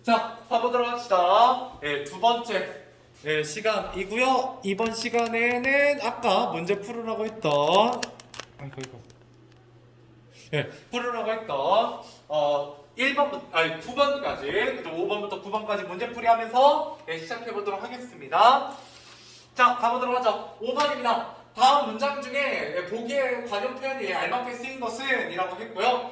자, 가보도록 합시다. 두 번째 시간이고요. 이번 시간에는 아까 문제 풀으라고 했던 풀으라고 했던 9번까지, 그죠? 5번부터 9번까지 문제풀이 하면서 시작해보도록 하겠습니다. 자, 가보도록 하죠. 5번입니다. 다음 문장 중에 보기의 관용 표현이 알맞게 쓰인 것은 이라고 했고요.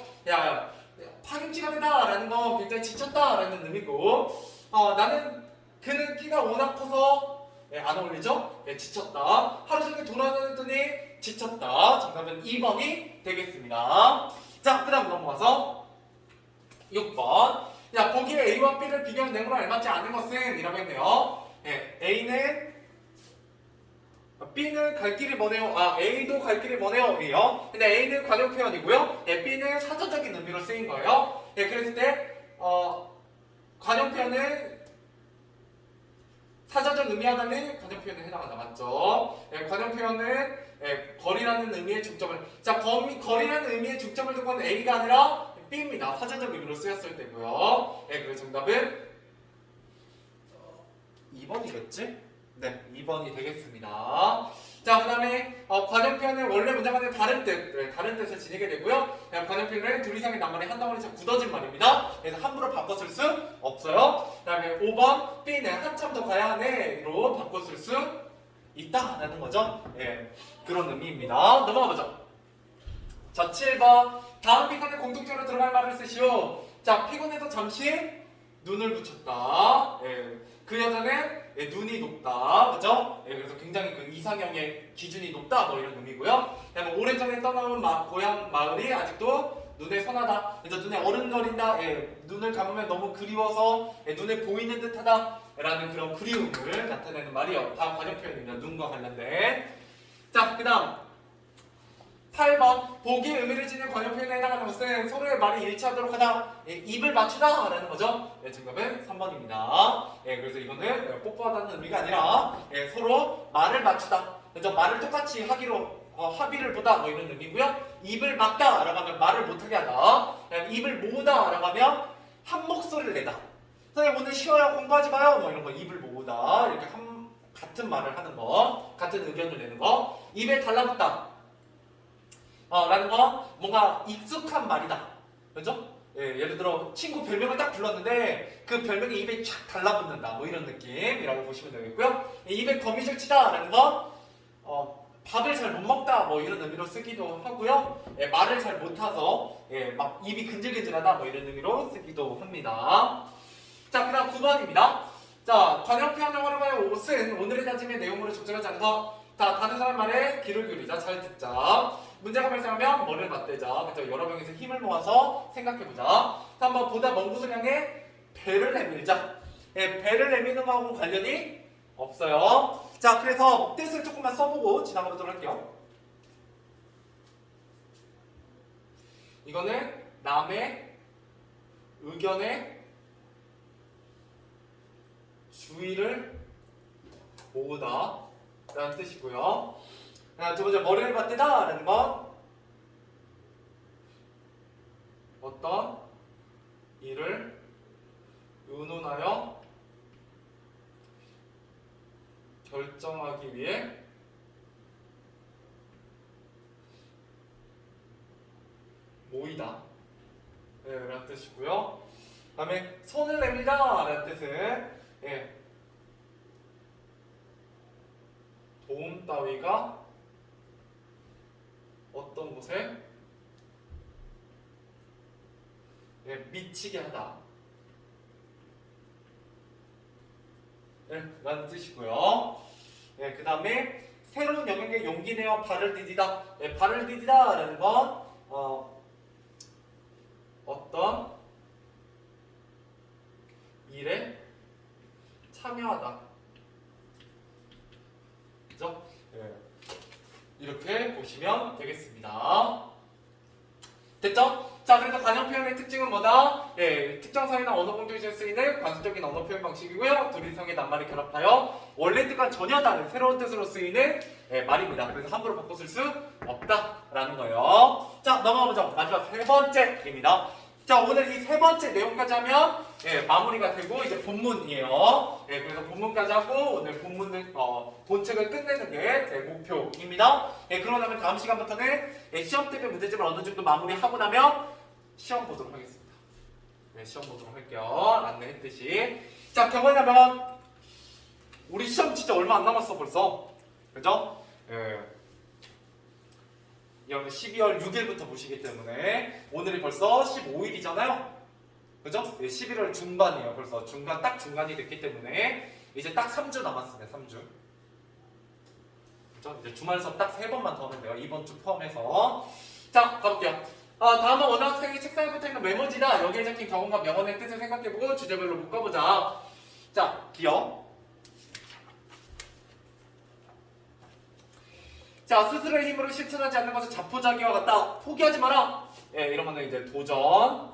파김치가 되다 라는 건 굉장히 지쳤다 라는 의미고, 그는 키가 워낙 커서 안 어울리죠? 지쳤다. 하루 종일 돌아다녔더니 지쳤다. 정답은 2번이 되겠습니다. 자, 그 다음 넘어가서 6번. 보기에 A와 B를 비교한 내용으로 알맞지 않은 것은 이라고 했네요. B는 갈 길이 뭐네요? A도 갈 길이 뭐네요? 이요. 근데 A는 관용 표현이고요. B는 사전적인 의미로 쓰인 거예요. 그랬을 때, 관용 표현은 사전적 의미하다는 관용 표현에 해당한다. 맞죠? 관용 표현은 거리라는 의미의 중점을, 거리라는 의미의 중점을 둔 건 A가 아니라 B입니다. 사전적 의미로 쓰였을 때고요. 그래서 정답은 2번이겠지? 네, 2번이 되겠습니다. 자, 그 다음에 관용 표현은 원래 문장 안에 다른 뜻을 지니게 되고요. 관용 표현은 둘 이상의 낱말이 한 덩어리처럼 굳어진 말입니다. 그래서 함부로 바꿔 쓸 수 없어요. 그 다음에 5번 B는 한참 더 가야 하네로 바꿔 쓸 수 있다라는 거죠. 그런 의미입니다. 넘어가 보죠. 자, 7번. 다음 빈칸에 공통적으로 들어갈 말을 쓰시오. 자, 피곤해서 잠시 눈을 붙였다. 그 여자는 눈이 높다. 그죠? 그래서 굉장히 그 이상형의 기준이 높다. 뭐 이런 의미고요. 그다음에 오래전에 떠나온 고향 마을이 아직도 눈에 선하다. 그래서 눈에 어른거린다. 눈을 감으면 너무 그리워서 눈에 보이는 듯하다. 라는 그런 그리움을 나타내는 말이요. 다음 관용 표현입니다. 눈과 관련된. 자, 그 다음 8번. 보기의 의미를 지닌 관용 표현에 해당하는 것은 서로의 말이 일치하도록 하다. 입을 맞추다 라는 거죠. 정답은 3번입니다. 그래서 이거는 뽀뽀하다는 의미가 아니라 서로 말을 맞추다. 그래서 말을 똑같이 하기로 합의를 보다 뭐 이런 의미고요. 입을 막다 라고 하면 말을 못하게 하다. 입을 모으다 라고 하면 한 목소리를 내다. 선생님 오늘 쉬어요, 공부하지 마요, 뭐 이런 거. 입을 모으다, 이렇게 같은 말을 하는 거, 같은 의견을 내는 거. 입에 달라붙다 라는 거, 뭔가 익숙한 말이다. 그죠? 예를 들어 친구 별명을 딱 불렀는데 그 별명이 입에 쫙 달라붙는다. 뭐 이런 느낌이라고 보시면 되겠고요. 입에 거미줄 치다 라는 건 밥을 잘 못 먹다 뭐 이런 의미로 쓰기도 하고요. 말을 잘 못해서 막 입이 근질근질하다 뭐 이런 의미로 쓰기도 합니다. 자, 그 다음 9번입니다. 자, 관용 표현을 활용하여 옷은 오늘의 다짐의 내용으로 적절하지 않은 것. 자, 다른 사람 말에 귀를 기울이자. 잘 듣자. 문제가 발생하면 머리를 맞대자. 그래서 여러 명이서 힘을 모아서 생각해보자. 3번 보다 먼 곳을 향해 배를 내밀자. 배를 내미는 거하고 관련이 없어요. 자, 그래서 뜻을 조금만 써보고 지나가보도록 할게요. 이거는 남의 의견에 주의를 모으다 라는 뜻이고요. 두 번째, 머리를 맞대다 라는 건 어떤 일을 의논하여 결정하기 위해 모이다 라는 뜻이고요. 그 다음에 손을 내밀다 라는 뜻은 도움 따위가 어떤 곳에 미치게 하다 라는 뜻이고요. 그 다음에 새로운 영역에 용기 내어 발을 디디다. 발을 디디다 라는 건 어떤 일에 참여하다. 그죠? 이렇게 보시면 되겠습니다. 됐죠? 자, 그래서 관용 표현의 특징은 뭐다? 특정 사회나 언어 공동체에 쓰이는 관습적인 언어 표현 방식이고요. 둘 이상의 낱말이 결합하여 원래 뜻과 전혀 다른 새로운 뜻으로 쓰이는 말입니다. 그래서 함부로 바꿔 쓸 수 없다라는 거예요. 자, 넘어가보죠. 마지막 세 번째입니다. 자, 오늘 이 세 번째 내용까지 하면 마무리가 되고 이제 본문이에요. 그래서 본문까지 하고 오늘 본문을 본책을 끝내는 게 제 목표입니다. 그러고 나면 다음 시간부터는 시험 대비 문제집을 어느 정도 마무리하고 나면 시험 보도록 하겠습니다. 시험 보도록 할게요. 안내했듯이. 자, 경원이라면 우리 시험 진짜 얼마 안 남았어 벌써. 그죠? 여러분 12월 6일부터 보시기 때문에 오늘이 벌써 15일이잖아요. 그죠? 11월 중반이에요. 벌써 딱 중간이 됐기 때문에 이제 딱 3주 남았습니다. 3주. 그죠? 이제 주말 수업 딱 3번만 더 하면 돼요. 이번 주 포함해서. 자, 가볼게요. 다음은 어느 학생이 책상에 붙어있는 메모지다. 여기에 적힌 경험과 명언의 뜻을 생각해보고 주제별로 묶어보자. 자, 기억. 자, 스스로의 힘으로 실천하지 않는 것은 자포자기와 같다. 포기하지 마라. 이런 거는 이제 도전,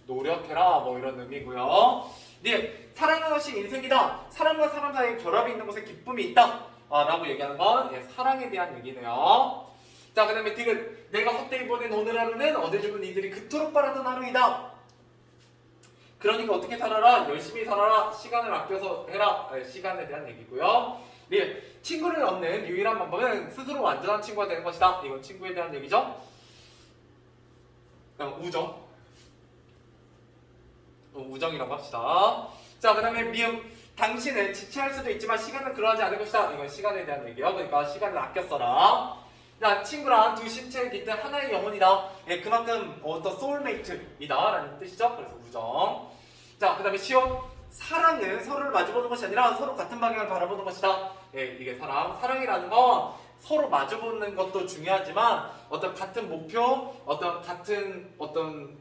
노력해라 뭐 이런 의미고요. 네, 사랑하는 것이 인생이다. 사람과 사람 사이에 결합이 있는 곳에 기쁨이 있다. 라고 얘기하는 건 사랑에 대한 얘기네요. 자, 그 다음에 디귿. 내가 헛되이 보낸 오늘 하루는 어제 죽은 이들이 그토록 바라던 하루이다. 그러니까 어떻게 살아라? 열심히 살아라. 시간을 아껴서 해라. 시간에 대한 얘기고요. 네, 친구를 얻는 유일한 방법은 스스로 완전한 친구가 되는 것이다. 이건 친구에 대한 얘기죠. 우정. 우정이라고 합시다. 자, 그 다음에 미음. 당신은 지체할 수도 있지만 시간은 그러하지 않을 것이다. 이건 시간에 대한 얘기예요. 그러니까 시간을 아껴 써라. 자, 친구란 두 신체에 깃든 하나의 영혼이다. 그만큼 어떤 소울메이트이다 라는 뜻이죠. 그래서 우정. 자, 그 다음에 시옷. 사랑은 서로를 마주보는 것이 아니라 서로 같은 방향을 바라보는 것이다. 이게 사랑. 사랑이라는 건 서로 마주보는 것도 중요하지만 어떤 같은 목표, 같은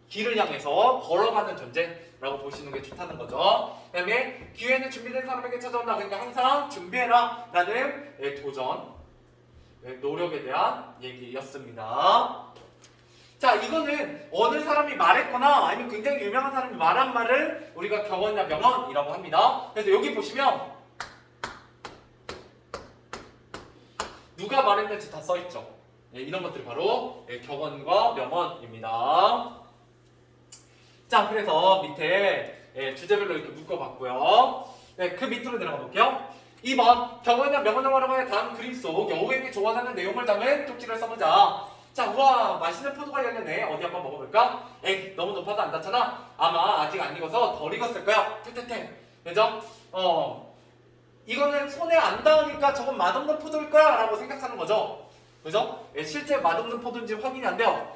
길을 향해서 걸어가는 존재라고 보시는 게 좋다는 거죠. 그 다음에 기회는 준비된 사람에게 찾아온다. 그러니까 항상 준비해라 라는 도전, 노력에 대한 얘기였습니다. 자, 이거는 어느 사람이 말했거나 아니면 굉장히 유명한 사람이 말한 말을 우리가 격언이나 명언이라고 합니다. 그래서 여기 보시면 누가 말했는지 다 써있죠. 이런 것들이 바로 격언과 명언입니다. 자, 그래서 밑에 주제별로 이렇게 묶어봤고요. 그 밑으로 내려가 볼게요. 2번 격언이나 명언을 활용하여 다음 그림 속 여우에게 조언하는 내용을 담은 쪽지를 써보자. 자, 우와, 맛있는 포도가 열렸네. 어디 한번 먹어볼까? 에이, 너무 높아서 안 닿잖아. 아마 아직 안 익어서 덜 익었을 거야. 퇴퇴퇴. 그죠? 이거는 손에 안 닿으니까 저건 맛없는 포도일 거야 라고 생각하는 거죠. 그죠? 실제 맛없는 포도인지 확인이 안 돼요.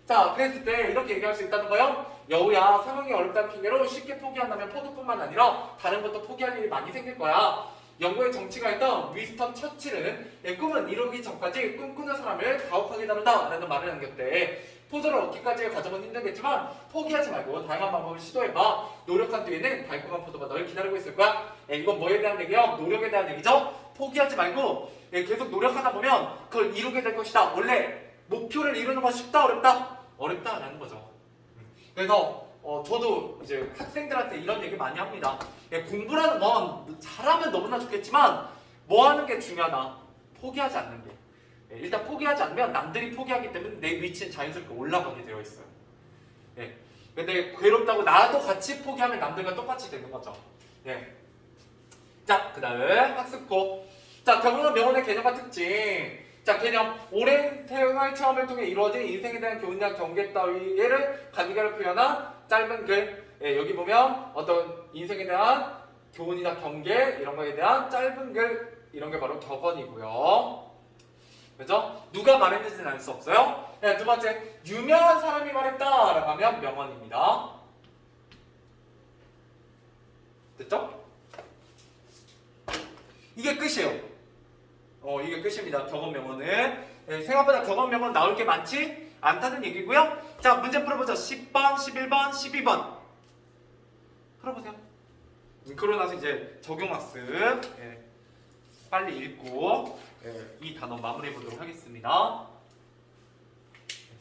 자, 그랬을 때 이렇게 얘기할 수 있다는 거예요. 여우야, 상황이 어렵다는 핑계로 쉽게 포기한다면 포도뿐만 아니라 다른 것도 포기할 일이 많이 생길 거야. 영국의 정치가 있던 위스턴 처칠은 꿈은 이루기 전까지 꿈꾸는 사람을 가혹하게 다룬다 라는 말을 남겼대. 포도를 얻기까지의 과정은 힘들겠지만 포기하지 말고 다양한 방법을 시도해봐. 노력한 뒤에는 달콤한 포도가 널 기다리고 있을 거야. 이건 뭐에 대한 얘기예요? 노력에 대한 얘기죠. 포기하지 말고 계속 노력하다 보면 그걸 이루게 될 것이다. 원래 목표를 이루는 건 쉽다 어렵다? 어렵다라는 거죠. 그래서 저도 이제 학생들한테 이런 얘기 많이 합니다. 공부라는 건 잘하면 너무나 좋겠지만 뭐 하는 게 중요하다? 포기하지 않는 게. 일단 포기하지 않으면 남들이 포기하기 때문에 내 위치는 자연스럽게 올라가게 되어 있어요. 근데 괴롭다고 나도 같이 포기하면 남들과 똑같이 되는 거죠. 자, 그 다음 학습고. 자, 경험은 명언의 개념과 특징. 자, 개념. 오랜 생활 체험을 통해 이루어진 인생에 대한 교훈이나 경계 따위를 가미가를 표현한 짧은 글. 여기 보면 어떤 인생에 대한 교훈이나 경계 이런 거에 대한 짧은 글 이런 게 바로 격언이고요. 그죠? 누가 말했는지는 알 수 없어요. 두 번째, 유명한 사람이 말했다라고 하면 명언입니다. 됐죠? 이게 끝이에요. 이게 끝입니다. 격언 명언은. 생각보다 격언 명언 나올 게 많지 않다는 얘기고요. 자, 문제 풀어보죠. 10번, 11번, 12번. 풀어보세요. 그러고 나서 이제 적용학습. 빨리 읽고 이 단어 마무리해 보도록 하겠습니다.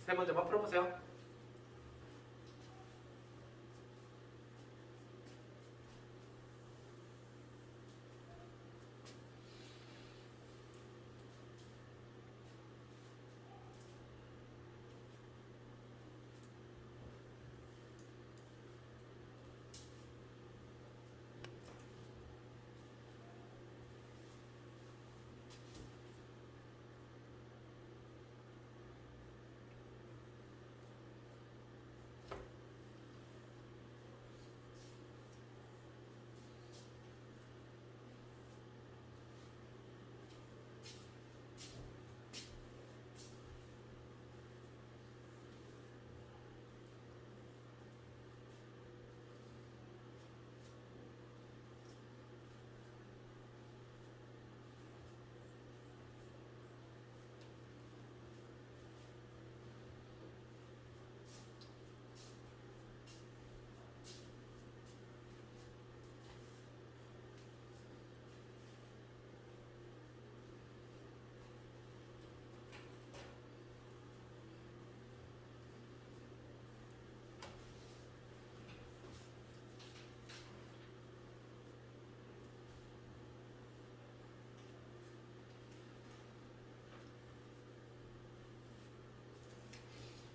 세 번째만 풀어보세요.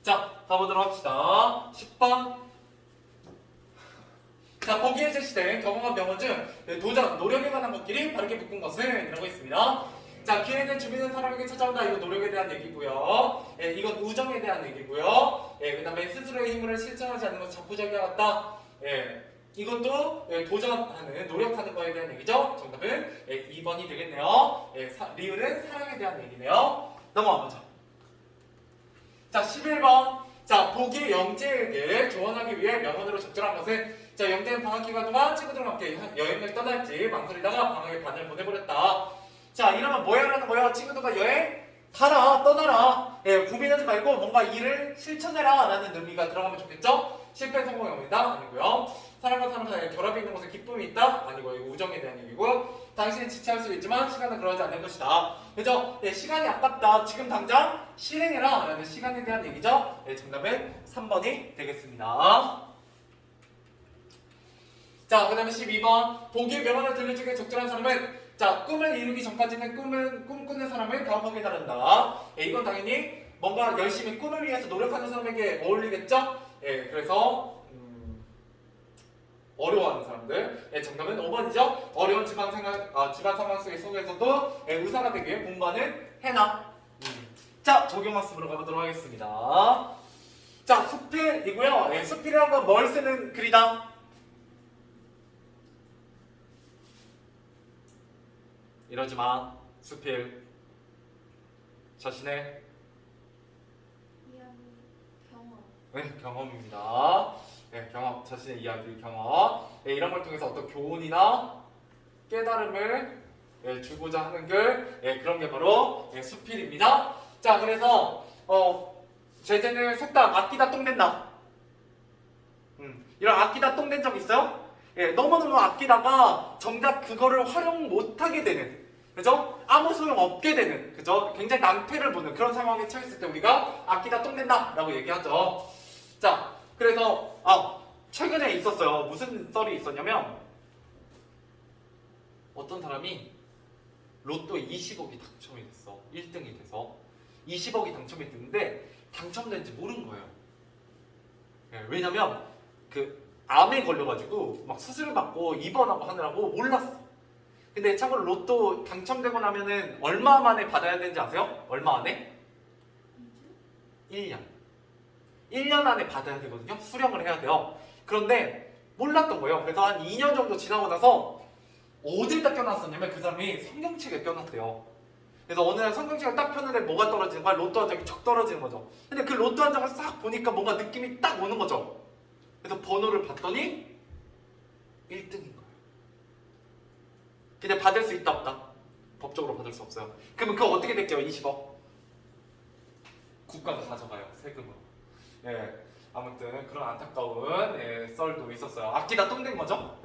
자, 가보도록 합시다. 10번. 자, 보기에 제시된 경험한 명언 중 도전, 노력에 관한 것끼리 바르게 묶은 것은 이라고 있습니다. 자, 기회는 주변의 사람에게 찾아온다. 이건 노력에 대한 얘기고요. 예, 이건 우정에 대한 얘기고요. 예, 그 다음에 스스로의 힘을 실천하지 않는 것은 자포자기와 같다. 예, 이것도 예, 도전하는, 노력하는 거에 대한 얘기죠. 정답은 예, 2번이 되겠네요. 예, 리을은 사랑에 대한 얘기네요. 넘어가 보죠. 자, 11번. 자, 보기의 영재에게 조언하기 위해 명언으로 적절한 것은 자, 영재는 방학 기간 동안 친구들과 함께 여행을 떠날지 망설이다가 방학의 반을 보내버렸다. 자, 이러면 뭐 해라는 거야? 친구들과 여행 가라, 떠나라. 예, 고민하지 말고 뭔가 일을 실천해라 라는 의미가 들어가면 좋겠죠? 실패 성공의 의미다? 아니고요. 사람과 사람 사이에 결합이 있는 것에 기쁨이 있다? 아니고 이거 우정에 대한 얘기고 당신은 지체할 수 있지만 시간은 그러지 않는 것이다. 그죠? 예, 시간이 아깝다. 지금 당장 실행해라 라는 시간에 대한 얘기죠. 예, 정답은 3번이 되겠습니다. 자, 그 다음에 12번. 보기의 명언을 들려주기에 적절한 사람은 자, 꿈을 이루기 전까지는 꿈꾸는 사람을 가혹하게 다룬다. 예, 이건 당연히 뭔가 열심히 꿈을 위해서 노력하는 사람에게 어울리겠죠? 예, 그래서 어려워하는 사람들. 예, 정답은 5번이죠. 어려운 집안 상황 속에서도 예, 의사가 되기 위해 공부하는 해나. 자, 적용학습으로 가보도록 하겠습니다. 자, 수필이고요. 예, 수필이란 건 뭘 쓰는 글이다? 이러지 마. 수필. 자신의 네, 경험입니다. 네, 경험. 자신의 이야기, 경험. 네, 이런 걸 통해서 어떤 교훈이나 깨달음을 네, 주고자 하는 글. 네, 그런 게 바로 네, 수필입니다. 자, 그래서 제재는 속담 아끼다 똥된다. 이런 아끼다 똥된 적 있어요? 예, 너무너무 아끼다가 정작 그거를 활용 못하게 되는, 그죠? 아무 소용 없게 되는, 그죠? 굉장히 낭패를 보는 그런 상황에 처했을 때 우리가 아끼다 똥된다 라고 얘기하죠. 자, 그래서 최근에 있었어요. 무슨 썰이 있었냐면 어떤 사람이 로또 20억이 당첨이 됐어. 1등이 돼서 20억이 당첨이 됐는데 당첨된지 모른 거예요. 예, 왜냐면 그 암에 걸려가지고 막 수술 받고 입원하고 하느라고 몰랐어. 근데 참고로 로또 당첨되고 나면은 얼마 만에 받아야 되는지 아세요? 얼마 안에? 1년. 1년 안에 받아야 되거든요. 수령을 해야 돼요. 그런데 몰랐던 거예요. 그래서 한 2년 정도 지나고 나서 어딜 딱 껴놨었냐면 그 사람이 성경책에 껴놨대요. 그래서 어느 날 성경책을 딱 폈는데 뭐가 떨어지는 거야? 로또 한 장이 척 떨어지는 거죠. 근데 그 로또 한 장을 싹 보니까 뭔가 느낌이 딱 오는 거죠. 그래서 번호를 봤더니 1등인 거예요. 근데 받을 수 있다 없다? 법적으로 받을 수 없어요. 그러면 그거 어떻게 될게요? 20억? 국가가 가져가요. 세금으로. 예, 아무튼 그런 안타까운 예, 썰도 있었어요. 아끼다 똥된 거죠?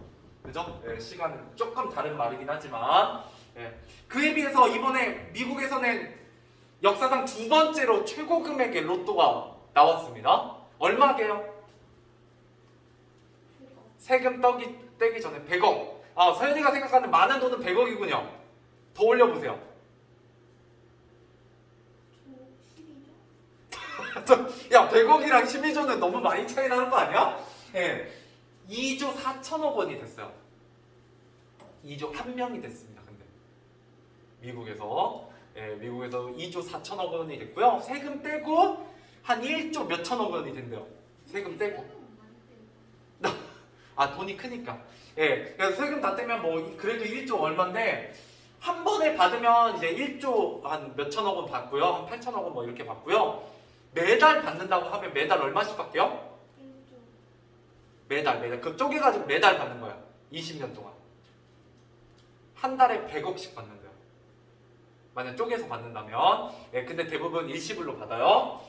그죠? 예, 시간은 조금 다른 말이긴 하지만 예. 그에 비해서 이번에 미국에서는 역사상 두 번째로 최고 금액의 로또가 나왔습니다. 얼마게요? 세금 떼기 전에 100억. 서현이가 생각하는 많은 돈은 100억이군요. 더 올려보세요. 야, 100억이랑 12조는 너무 많이 차이 나는 거 아니야? 예. 2조 4천억 원이 됐어요. 2조 한 명이 됐습니다. 근데 미국에서 2조 4천억 원이 됐고요. 세금 떼고 한 1조 몇 천억 원이 된대요. 세금 떼고. 돈이 크니까. 예. 그래서 세금 다 떼면 뭐 그래도 1조 얼마인데 한 번에 받으면 이제 1조 한 몇 천억 원 받고요. 한 8천억 원 뭐 이렇게 받고요. 매달 받는다고 하면 매달 얼마씩 받게요? 매달 그 쪼개가지고 매달 받는 거야. 20년 동안 한 달에 100억씩 받는데요. 만약 쪼개서 받는다면. 예, 근데 대부분 일시불로 받아요.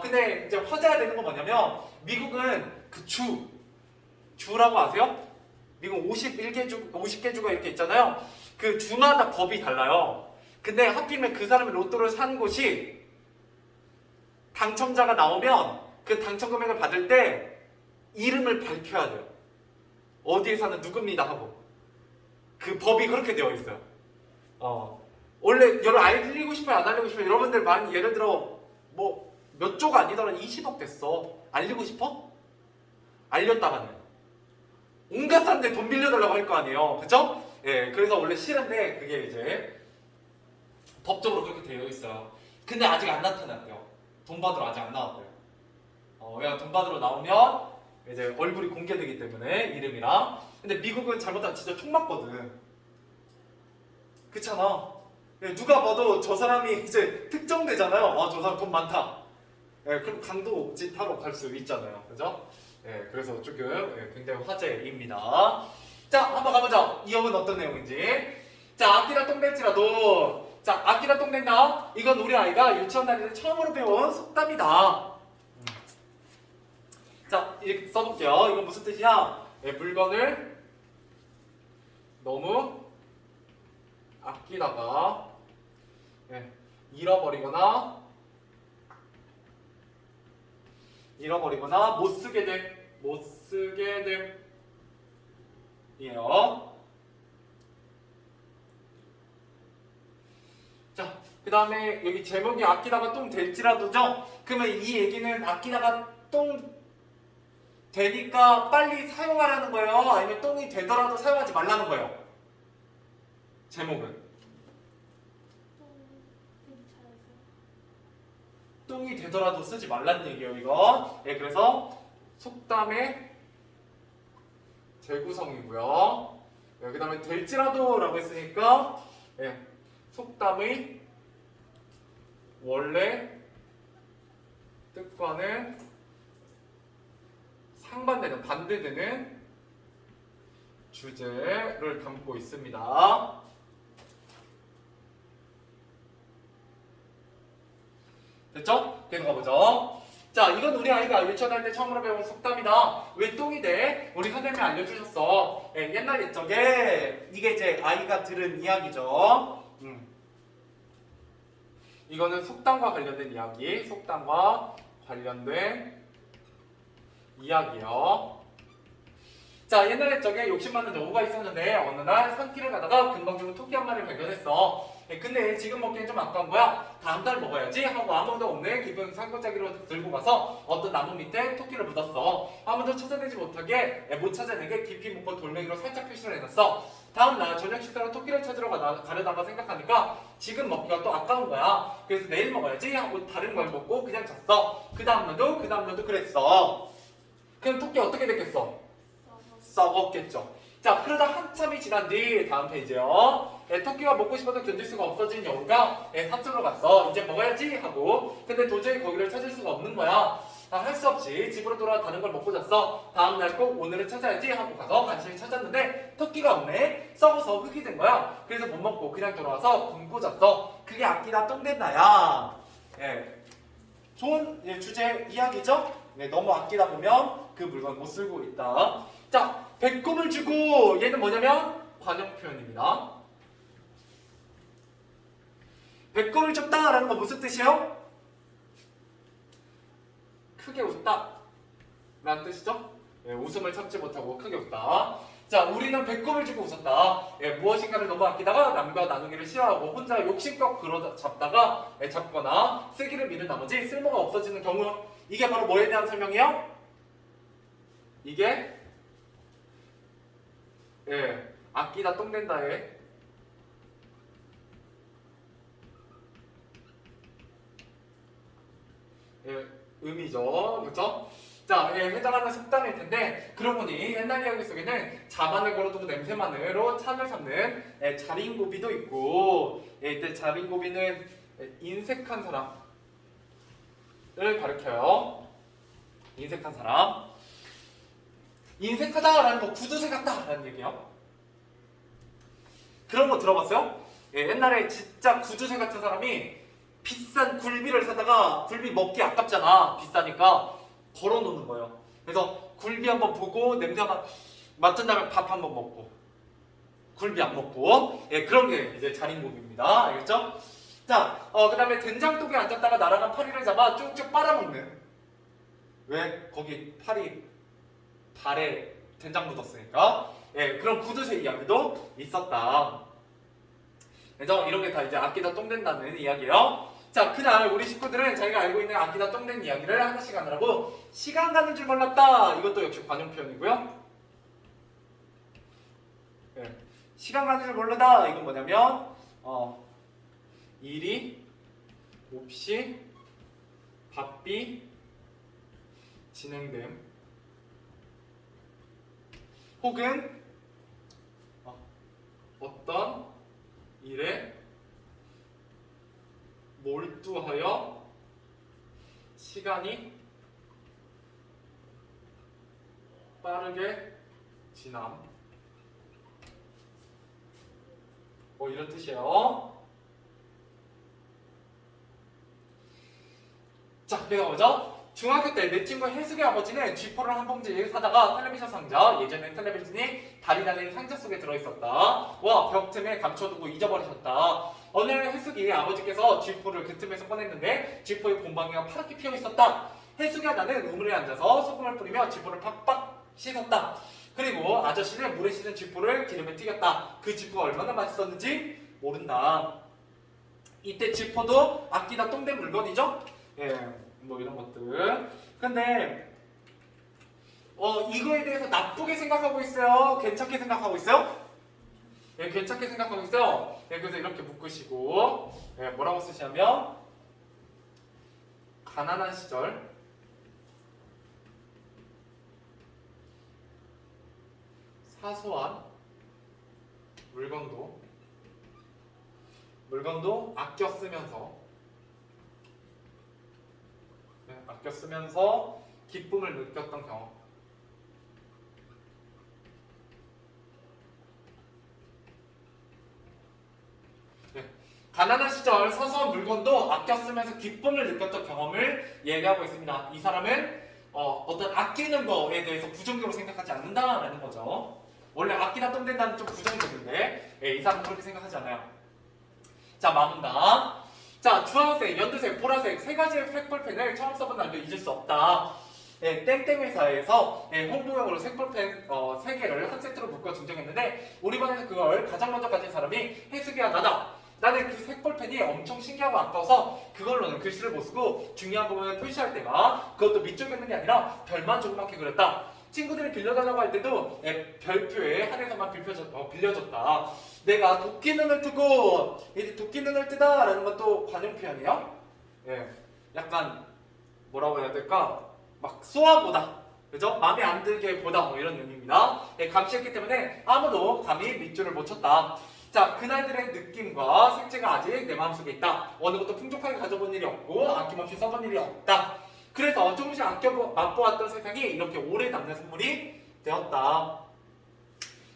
근데 이제 화제가 되는 건 뭐냐면 미국은 그 주라고 아세요? 미국 50개 주가 이렇게 있잖아요. 그 주마다 법이 달라요. 근데 하필이면 그 사람이 로또를 산 곳이 당첨자가 나오면 그 당첨 금액을 받을 때 이름을 밝혀야 돼요. 어디에 사는 누굽니다 하고. 그 법이 그렇게 되어 있어요. 원래 여러분 알리고 싶어요? 안 알리고 싶어요? 여러분들 많이 예를 들어 뭐 몇 조가 아니더라 20억 됐어. 알리고 싶어? 알렸다가는 온갖 사람들 돈 빌려달라고 할 거 아니에요. 그죠? 예, 그래서 원래 싫은데 그게 이제 법적으로 그렇게 되어 있어요. 근데 아직 안 나타났대요. 돈 받으러 아직 안 나왔대요. 왜냐면 돈 받으러 나오면 이제 얼굴이 공개되기 때문에 이름이랑. 근데 미국은 잘못하면 진짜 총 맞거든. 그렇잖아. 예, 누가 봐도 저 사람이 이제 특정되잖아요. 아, 저 사람 돈 많다. 예, 그럼 강도짓하러 갈 수 있잖아요. 그죠? 예, 그래서 조금 굉장히 화제입니다. 자, 한번 가보자. 이 역은 어떤 내용인지. 자, 아끼다 똥될지라도. 자, 아끼다 똥된다. 이건 우리 아이가 유치원 다닐 때 처음으로 배운 속담이다. 자, 이렇게 써볼게요. 이건 무슨 뜻이냐? 예, 물건을 너무 아끼다가 예, 잃어버리거나 못 쓰게 됨 이에요. 자, 그 다음에 여기 제목이 아끼다가 똥 될지라도죠. 그러면 이 얘기는 아끼다가 똥 되니까 빨리 사용하라는 거예요? 아니면 똥이 되더라도 사용하지 말라는 거예요? 제목은 똥이 되더라도 쓰지 말라는 얘기예요, 이거. 예, 그래서 속담의 재구성이고요. 예, 그 다음에 될지라도라고 했으니까 예, 속담의 원래 뜻과는 상반되는, 반대되는 주제를 담고 있습니다. 됐죠? 계속 가보죠. 자, 이건 우리 아이가 유치원 할 때 처음으로 배운 속담이다. 왜 똥이 돼? 우리 선생님이 알려주셨어. 예, 옛날 옛적에 이게 이제 아이가 들은 이야기죠. 이거는 속담과 관련된 이야기, 속담과 관련된 이야기요. 자, 옛날에 저게 욕심 많은 여우가 있었는데 어느 날 산길을 가다가 금방 죽은 토끼 한 마리를 발견했어. 근데 지금 먹기엔 좀 아까운 거야. 다음 달 먹어야지 하고 아무도 없는 깊은 산골짜기로 들고 가서 어떤 나무 밑에 토끼를 묻었어. 아무도 찾아내지 못하게 못 찾아내게 깊이 묶어 돌멩이로 살짝 표시를 해놨어. 다음 날 저녁 식사로 토끼를 찾으러 가려다가 생각하니까 지금 먹기가 또 아까운 거야. 그래서 내일 먹어야지 하고 다른 걸 먹고 그냥 잤어. 그 다음 날도 그랬어. 그럼 토끼 어떻게 됐겠어? 썩었겠죠. 자, 그러다 한참이 지난 뒤 다음 페이지요. 토끼가 먹고 싶어도 견딜 수가 없어진 여우가 산속으로 갔어. 이제 먹어야지 하고. 근데 도저히 거기를 찾을 수가 없는 거야. 할 수 없이 집으로 돌아와 다른 걸 먹고 잤어. 다음 날 꼭 오늘은 찾아야지 하고 가서 간신히 찾았는데 토끼가 없네. 썩어서 흙이 된 거야. 그래서 못 먹고 그냥 돌아와서 굶고 잤어. 그게 아끼다 똥 된다야. 좋은 주제 이야기죠. 너무 아끼다 보면 그 물건 못 쓰고 있다. 자, 배꼽을 주고 얘는 뭐냐면 관용 표현입니다. 배꼽을 줬다라는 건 무슨 뜻이에요? 크게 웃다 라는 뜻이죠. 웃음을 참지 못하고 크게 웃다. 자, 우리는 배꼽을 주고 웃었다. 무엇인가를 너무 아끼다가 남과 나누기를 싫어하고 혼자 욕심껏 잡다가 잡거나 쓰기를 미룬 나머지 쓸모가 없어지는 경우. 이게 바로 뭐에 대한 설명이에요? 이게 아끼다 똥 된다의 의미죠. 그렇죠? 자, 해당하는 속담일 텐데 그러고 보니 옛날 이야기 속에는 자반을 걸어두고 냄새만으로 찬을 삼는 자린고비도 있고 이때 자린고비는 인색한 사람을 가리켜요. 인색한 사람. 인색하다라는 거 구두쇠 같다라는 얘기예요. 그런 거 들어봤어요? 옛날에 진짜 구두쇠 같은 사람이 비싼 굴비를 사다가 굴비 먹기 아깝잖아. 비싸니까 걸어놓는 거예요. 그래서 굴비 한번 보고 냄새 맡은 다음에 밥 한번 먹고 굴비 안 먹고 그런 게 이제 자린고비입니다. 알겠죠? 자, 그 다음에 된장독에 앉았다가 날아간 파리를 잡아 쭉쭉 빨아먹는. 왜? 거기 발에 된장 묻었으니까. 그런 구두쇠 이야기도 있었다. 그래서 이런 게 다 이제 아끼다 똥 된다는 이야기예요. 자, 그날 우리 식구들은 자기가 알고 있는 아끼다 똥된 이야기를 하나씩 하느라고 시간 가는 줄 몰랐다. 이것도 역시 관용 표현이고요. 네. 시간 가는 줄 모르다. 이건 뭐냐면 일이 몹시 바삐 진행됨 혹은 어떤 일에 몰두하여 시간이 빠르게 지남. 뭐 이런 뜻이에요. 자, 그래서 뭐죠? 중학교 때 내 친구 혜숙의 아버지는 쥐포를 한 봉지 사다가 텔레비전 상자, 예전엔 텔레비전이 다리 달린 상자 속에 들어있었다. 와, 벽 틈에 감춰두고 잊어버리셨다. 어느 날 혜숙이 아버지께서 쥐포를 그 틈에서 꺼냈는데 쥐포의 곰방이가 파랗게 피어 있었다. 혜숙이와 나는 우물에 앉아서 소금을 뿌리며 쥐포를 팍팍 씻었다. 그리고 아저씨는 물에 씻은 쥐포를 기름에 튀겼다. 그 쥐포가 얼마나 맛있었는지 모른다. 이때 쥐포도 아끼다 똥된 물건이죠? 예, 뭐 이런 것들. 근데 이거에 대해서 나쁘게 생각하고 있어요? 괜찮게 생각하고 있어요? 예, 괜찮게 생각하고 있어요. 예, 그래서 이렇게 묶으시고 예, 뭐라고 쓰시냐면 가난한 시절 사소한 물건도 아껴 쓰면서 기쁨을 느꼈던 경험. 네. 가난한 시절 사소한 물건도 아껴 쓰면서 기쁨을 느꼈던 경험을 얘기하고 있습니다. 이 사람은 어떤 아끼는 거에 대해서 부정적으로 생각하지 않는다라는 거죠. 원래 아끼다 똥된다는 좀 부정적인데 이 사람은 그렇게 생각하지 않아요. 자, 마문다. 자, 주황색, 연두색, 보라색 세 가지의 색볼펜을 처음 써본 날도 잊을 수 없다. 예, 땡땡 회사에서 홍보용으로 색볼펜 3개를 한 세트로 묶어 증정했는데 우리 반에서 그걸 가장 먼저 가진 사람이 혜숙이와 나다. 나는 그 색볼펜이 엄청 신기하고 아까워서 그걸로는 글씨를 못 쓰고 중요한 부분을 표시할 때가 그것도 밑줄 긋는 게 아니라 별만 조그맣게 그렸다. 친구들이 빌려달라고 할 때도 별표에 한해서만 빌려줬다. 내가 도끼 눈을 뜨고 이제 도끼 눈을 뜨다 라는 것도 관용 표현이에요. 예, 약간 뭐라고 해야 될까? 막 쏘아보다, 그죠? 마음에 안 들게 보다 뭐 이런 의미입니다. 예, 감시했기 때문에 아무도 감히 밑줄을 못 쳤다. 자, 그날들의 느낌과 색채가 아직 내 마음속에 있다. 어느 것도 풍족하게 가져본 일이 없고 아낌없이 써본 일이 없다. 그래서 조금씩 맛보았던 세상이 이렇게 오래 남는 선물이 되었다.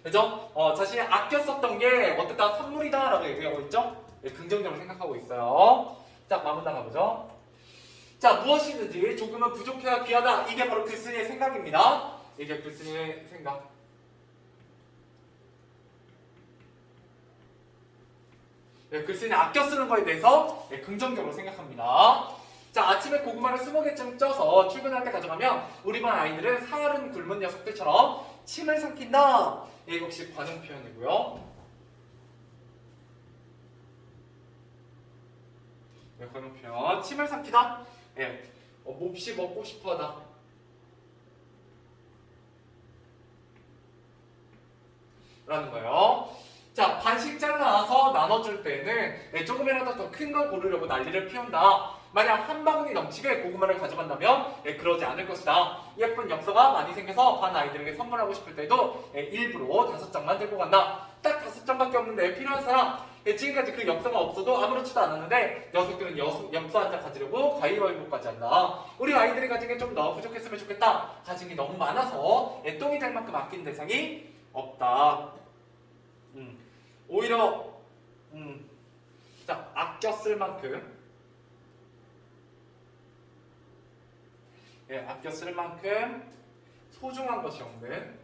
그죠? 자신이 아껴 썼던 게 어쨌다 선물이다 라고 얘기하고 있죠? 네, 긍정적으로 생각하고 있어요. 자, 마무리 나가보죠. 자, 무엇이든지 조금은 부족해야 귀하다. 이게 바로 글쓴이의 생각입니다. 이게 글쓴이의 생각. 네, 글쓴이 아껴 쓰는 거에 대해서 긍정적으로 생각합니다. 자, 아침에 고구마를 20개쯤 쪄서 출근할 때 가져가면 우리 반 아이들은 사흘은 굶은 녀석들처럼 침을 삼킨다. 예, 역시 관용 표현이고요. 네, 관용 표현. 침을 삼키다. 예, 몹시 먹고 싶어하다. 라는 거예요. 자, 반씩 잘라서 나눠줄 때는 조금이라도 더 큰 걸 고르려고 난리를 피운다. 만약 한 바구니 넘치게 고구마를 가져간다면 그러지 않을 것이다. 예쁜 엽서가 많이 생겨서 반 아이들에게 선물하고 싶을 때도 일부러 5장만 들고 간다. 딱 5장밖에 없는데 필요한 사람. 지금까지 그 엽서가 없어도 아무렇지도 않았는데 녀석들은 엽서 한 장 가지려고 가위바위보까지 한다. 우리 아이들이 가진 게 좀 더 부족했으면 좋겠다. 가진 게 너무 많아서 똥이 될 만큼 아끼는 대상이 없다. 오히려 자, 아껴 쓸 만큼 아껴 쓸 만큼 소중한 것이 없는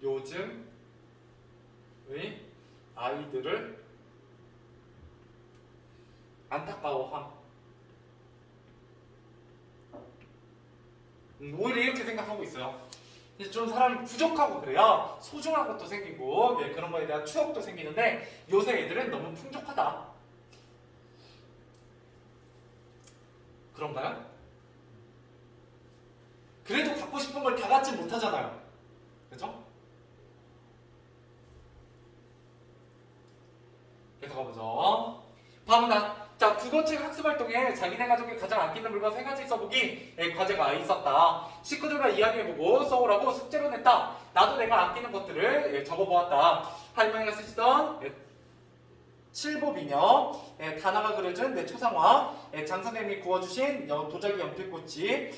요즘의 아이들을 안타까워함. 오히려 이렇게 생각하고 있어요. 이제 좀 사람이 부족하고 그래야 소중한 것도 생기고 예, 그런 거에 대한 추억도 생기는데 요새 애들은 너무 풍족하다. 그런가요? 그래도 갖고 싶은 걸 다 갖지 못하잖아요. 그죠? 계속 가보죠. 다음은 자, 국어책 학습 활동에 자기네 가족이 가장 아끼는 물건 3가지 써보기 과제가 있었다. 식구들과 이야기해보고 써오라고 숙제로 냈다. 나도 내가 아끼는 것들을 적어보았다. 할머니가 쓰시던 칠보비녀, 다나가 그려준 내 초상화, 장 선생님이 구워주신 도자기 연필꽂이,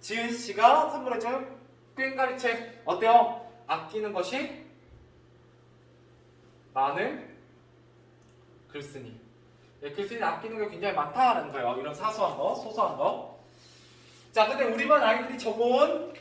지은씨가 선물해준 꽹가리책. 어때요? 아끼는 것이 많은 글쓰니. 글쓰니 아끼는 게 굉장히 많다라는 거예요. 이런 사소한 거, 소소한 거. 자, 근데 우리 반 아이들이 적어온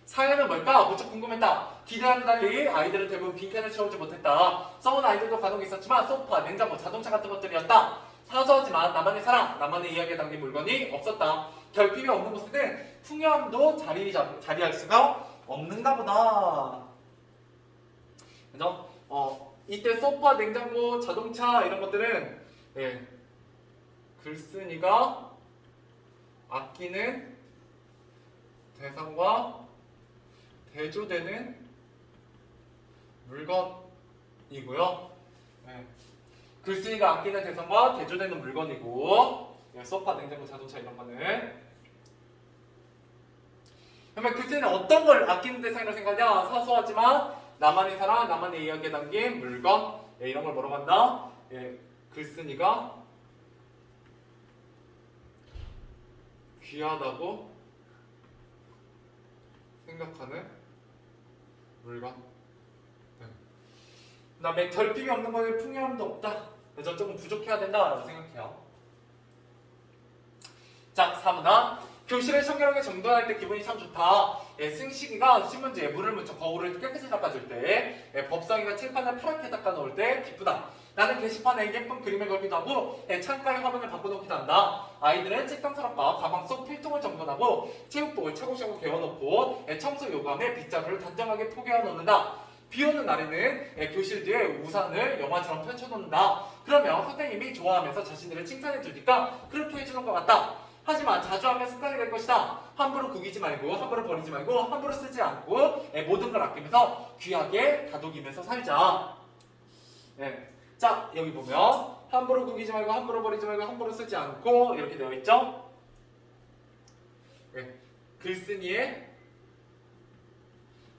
사연은 뭘까? 무척 궁금했다. 기대와는 달리 아이들은 대부분 빈칸을 채우지 못했다. 써온 아이들도 간혹 있었지만 소파, 냉장고, 자동차 같은 것들이었다. 사소하지만 나만의 사랑, 나만의 이야기에 담긴 물건이 없었다. 결핍이 없는 곳에는 풍요함도 자리할 수가 없는가 보다. 그죠? 이때 소파, 냉장고, 자동차 이런 것들은 글쓴이가 아끼는 대상과 대조되는 물건이고요. 글쓴이가 아끼는 대상과 대조되는 물건이고 소파, 냉장고, 자동차 이런 거는 그러면 글쓴이는 어떤 걸 아끼는 대상이라고 생각하냐? 사소하지만 나만의 사랑, 나만의 이야기에 담긴 물건 이런 걸 뭐라고 한다? 글쓴이가 귀하다고 생각하는 물건. 그 다음에 결핍이 없는 거는 풍요함도 없다. 그래서 조금 부족해야 된다라고 생각해요. 자, 4문화. 교실에 청결하게 정돈할 때 기분이 참 좋다. 승식이가 신문지에 물을 묻혀 거울을 깨끗이 닦아줄 때, 법성이가 칠판을 파랗게 닦아놓을 때 기쁘다. 나는 게시판에 예쁜 그림을 걸기도 하고 창가에 화분을 바꿔놓기도 한다. 아이들은 책상 서랍과 가방 속 필통을 정돈하고 체육복을 차곡차곡 개어놓고 청소 요감에 빗자루를 단정하게 포개어 놓는다. 비오는 날에는 교실 뒤에 우산을 영화처럼 펼쳐놓는다. 그러면 선생님이 좋아하면서 자신들을 칭찬해주니까 그렇게 해주는 것 같다. 하지만 자주 하면 습관이 될 것이다. 함부로 구기지 말고 함부로 버리지 말고 함부로 쓰지 않고 모든 걸 아끼면서 귀하게 다독이면서 살자. 자, 여기 보면 함부로 구기지 말고 함부로 버리지 말고 함부로 쓰지 않고 이렇게 되어 있죠. 글쓴이의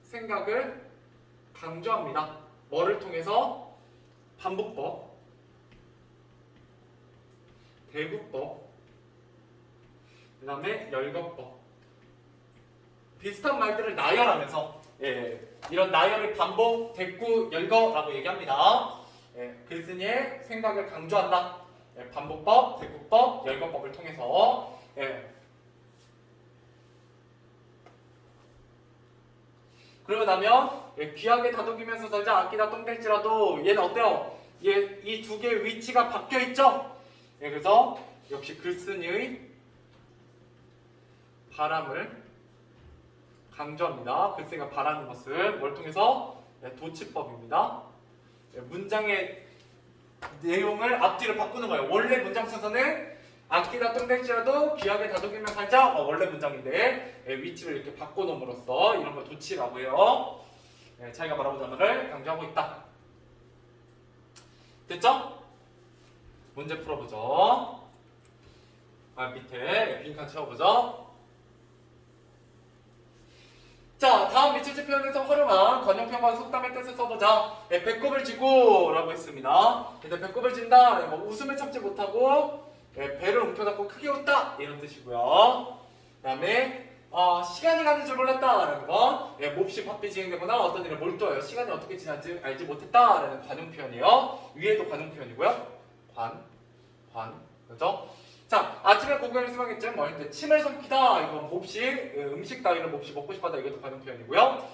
생각을 강조합니다. 뭐를 통해서? 반복법, 대구법, 그 다음에 열거법. 비슷한 말들을 나열하면서 이런 나열을 반복, 대구, 열거라고 얘기합니다. 글쓴이의 생각을 강조한다. 반복법, 대구법, 열거법을 통해서 그러고 나면 귀하게 다독이면서 살자. 아끼다 똥될지라도 얘는 어때요? 이 두 개의 위치가 바뀌어 있죠? 그래서 역시 글쓴이의 바람을 강조합니다. 글쓴이가 바라는 것을 뭘 통해서? 도치법입니다. 문장의 내용을 앞뒤로 바꾸는 거예요. 원래 문장 순서는 아끼다 똥될지라도 귀하게 다독이며 살자 원래 문장인데 위치를 이렇게 바꿔놓음으로써 이런 걸 도치라고 해요. 자기가 말하고 단어를 강조하고 있다. 됐죠? 문제 풀어보죠. 밑에 빈칸 채워보죠. 자, 다음 밑줄지 표현에서 활용한 관용평과 속담의 뜻을 써보자. 배꼽을 쥐고 라고 했습니다. 일단 배꼽을 쥔다, 웃음을 참지 못하고 배를 움켜잡고 크게 웃다 이런 뜻이고요. 그 다음에 시간이 가는 줄 몰랐다 라는 건 몹시 바삐 진행되거나 어떤 일에 몰두하여 시간이 어떻게 지난지 알지 못했다 라는 관용 표현이에요. 위에도 관용 표현이고요. 그렇죠? 자, 아침에 고개를 수박했지만 뭐인데 침을 삼키다 이건 몹시 음식 따위를 몹시 먹고 싶어하다 이것도 관용 표현이고요.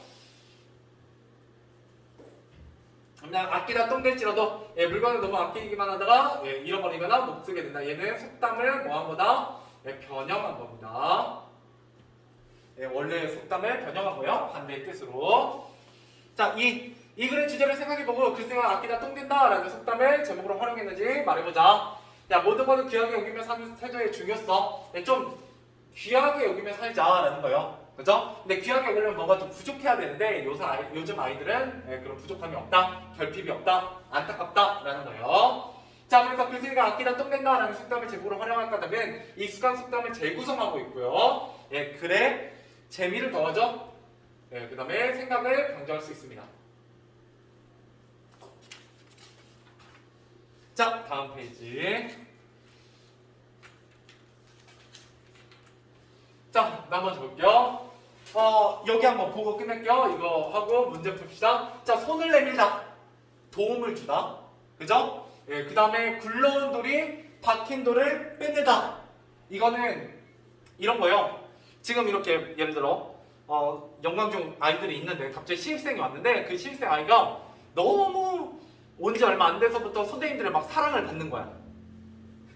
그냥 아끼다 똥될지라도 물건을 너무 아끼기만 하다가 잃어버리거나 못 쓰게 된다. 얘는 속담을 뭐 한 거다? 변형한 겁니다. 원래의 속담을 변형한 거예요. 반대의 뜻으로. 자, 이 글의 주제를 생각해보고 글쎄가 아끼다 똥된다 라는 속담을 제목으로 활용했는지 말해보자. 야, 모든 것을 귀하게 여기며 사는 태도의 중요성. 좀 귀하게 여기며 살자라는 거예요. 그죠? 근데 귀하게 여기려면 뭐가 좀 부족해야 되는데 요즘 아이들은 그런 부족함이 없다, 결핍이 없다, 안타깝다 라는 거예요. 자, 그래서 글쓰기가 아끼다 똥된다 라는 속담을 제목으로 활용할 거다면 익숙한 속담을 재구성하고 있고요. 글에 재미를 더하죠. 그 다음에 생각을 강조할 수 있습니다. 자, 다음 페이지. 자, 한번 볼게요. 여기 한번 보고 끝낼게요. 이거 하고 문제 풉시다. 자, 손을 내밀다. 도움을 주다. 그죠? 그 다음에 굴러온 돌이 박힌 돌을 빼내다. 이거는 이런 거예요. 지금 이렇게 예를 들어 영광중 아이들이 있는데 갑자기 신입생이 왔는데 그 신입생 아이가 너무 온 지 얼마 안 돼서부터 선생님들의 막 사랑을 받는 거야.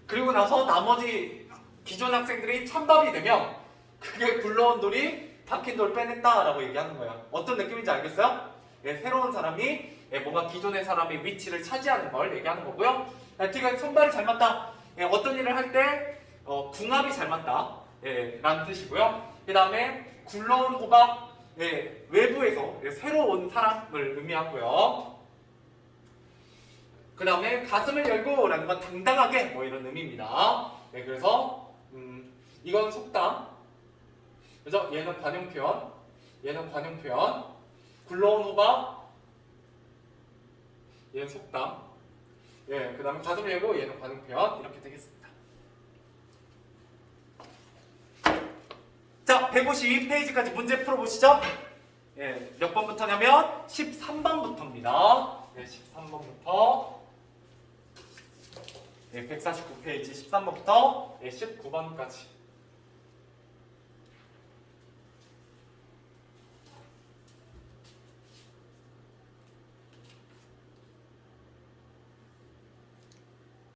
그리고 나서 나머지 기존 학생들이 찬밥이 되면 그게 굴러온 돌이 박힌 돌 빼냈다라고 얘기하는 거예요. 어떤 느낌인지 알겠어요? 새로운 사람이 뭔가 기존의 사람의 위치를 차지하는 걸 얘기하는 거고요. 뒤가 손발이 잘 맞다. 어떤 일을 할 때 궁합이 잘 맞다 라는 뜻이고요. 그 다음에 굴러온 호박, 외부에서 새로 온 사람을 의미하고요. 그 다음에 가슴을 열고 라는 건 당당하게 뭐 이런 의미입니다. 그래서 이건 속담. 그죠? 얘는 관용 표현, 얘는 관용 표현. 굴러온 호박, 얘는 속담. 그 다음에 가슴을 열고 얘는 관용 표현. 이렇게 되겠습니다. 자, 152페이지까지 문제 풀어보시죠. 몇 번부터냐면 13번부터입니다. 13번부터 149페이지 13번부터 19번까지.